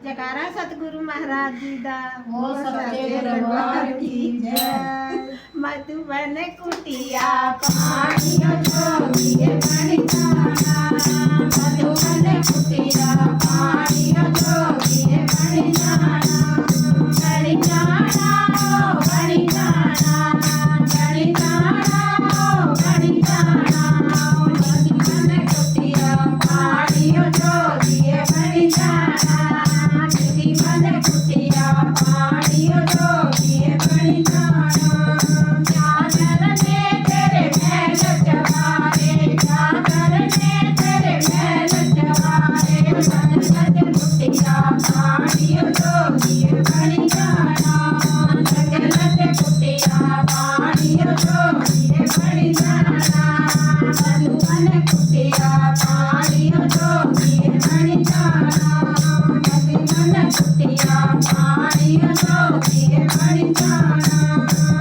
जयकारा सतगुरु महाराज जी दा बोल सच्चे दरबार की जय। मधुबन कुटिया पानियो जोगिए बणिजाना, मधुबन कुटिया पानियो जोगिए बणिजाना, बणिजाना ओ बणिजाना, बणिजाना ओ बणिजाना, मधुबन कुटिया पानियो जोगिए बणिजाना, मधुबन कुटिया पानियो जोगिए बणिजाना। क्या करने तेरे महल चवारे, क्या करने तेरे महल चवारे, मधुबन कुटिया पानियो जोगिए बणिजाना, मधुबन कुटिया पानियो जोगिए बणिजाना, मधुबन कुटिया पानियो जोगिए बणिजाना, मधुबन कुटिया पानियो जोगिए बणिजाना।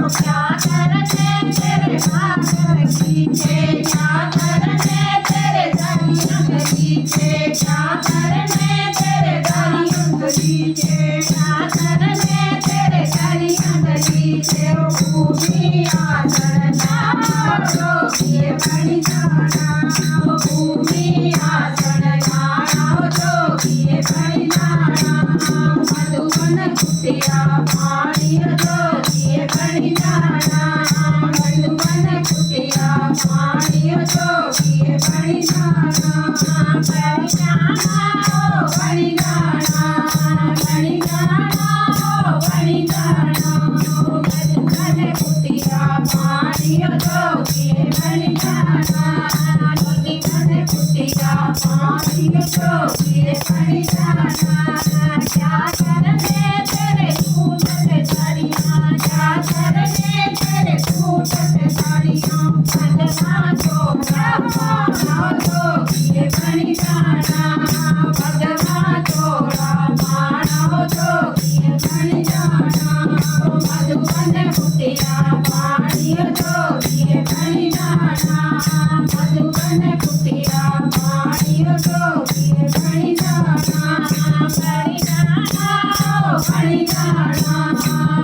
क्या करने तेरे भागर खींचे, क्या करने तेरे दरिया खींचे, क्या करने तेरे दरिया खींचे, क्या करने तेरे दरिया खींचे, ओ भूमि आसन जोगिए बणिजाना, ओ भूमि आसन जोगिए बणिजाना, मधुबन कुटिया पानियो जोगिए बणिजाना, मधुबन कुटिया पानियो जोगिए बणिजाना, बणिजाना ओ बणिजाना, बणिजाना ओ बणिजाना, मधुबन कुटिया पानियो जोगिए बणिजाना, मधुबन कुटिया पानियो जोगिए बणिजाना। क्या करने तेरे सूटत साड़ियाँ, क्या करने तेरे सूटत साड़ियाँ, भगवा चोला पाना जोगिए बणिजाना, भगवा चोला पाना जोगिए बणिजाना, मधुबन कुटिया पानियो जोगिए बणिजाना, मधुबन कुटिया पानियो जोगिए बणिजाना, बणिजाना ओ बणिजाना,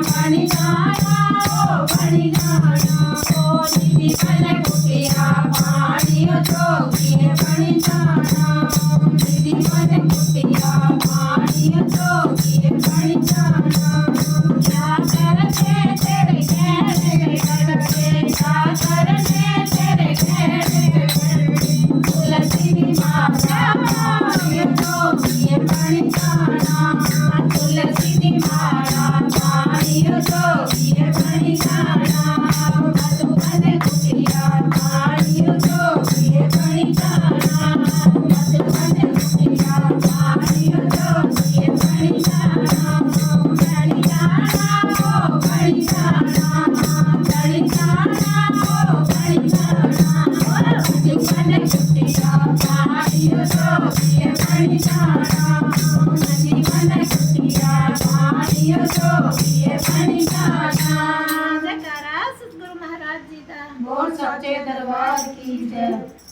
बणिजाना ओ बणिजाना, ओ मधुबन कुटिया पानियो जोगिए बणिजाना, मधुबन कुटिया पानियो जोगिए बणिजाना। क्या करने तेरे गहरे गढ़े, क्या करने तेरे गहरे गढ़े, तुलसी माता पानियो जोगिए बणिजाना, तुलसी माता पानियो जोगिए बणिजाना, मधुबन कुटिया पानियो जोगिए बणिजाना, मधुबन कुटिया पानियो जोगिए बणिजाना, बणिजाना ओ बणिजाना, बणिजाना ओ बणिजाना, मधुबन कुटिया पानियो जोगिए बणिजाना, मधुबन कुटिया पानियो जोगिए बणिजाना। जयकारा सतगुरु महाराज जी दा बोल सच्चे दरबार की जय।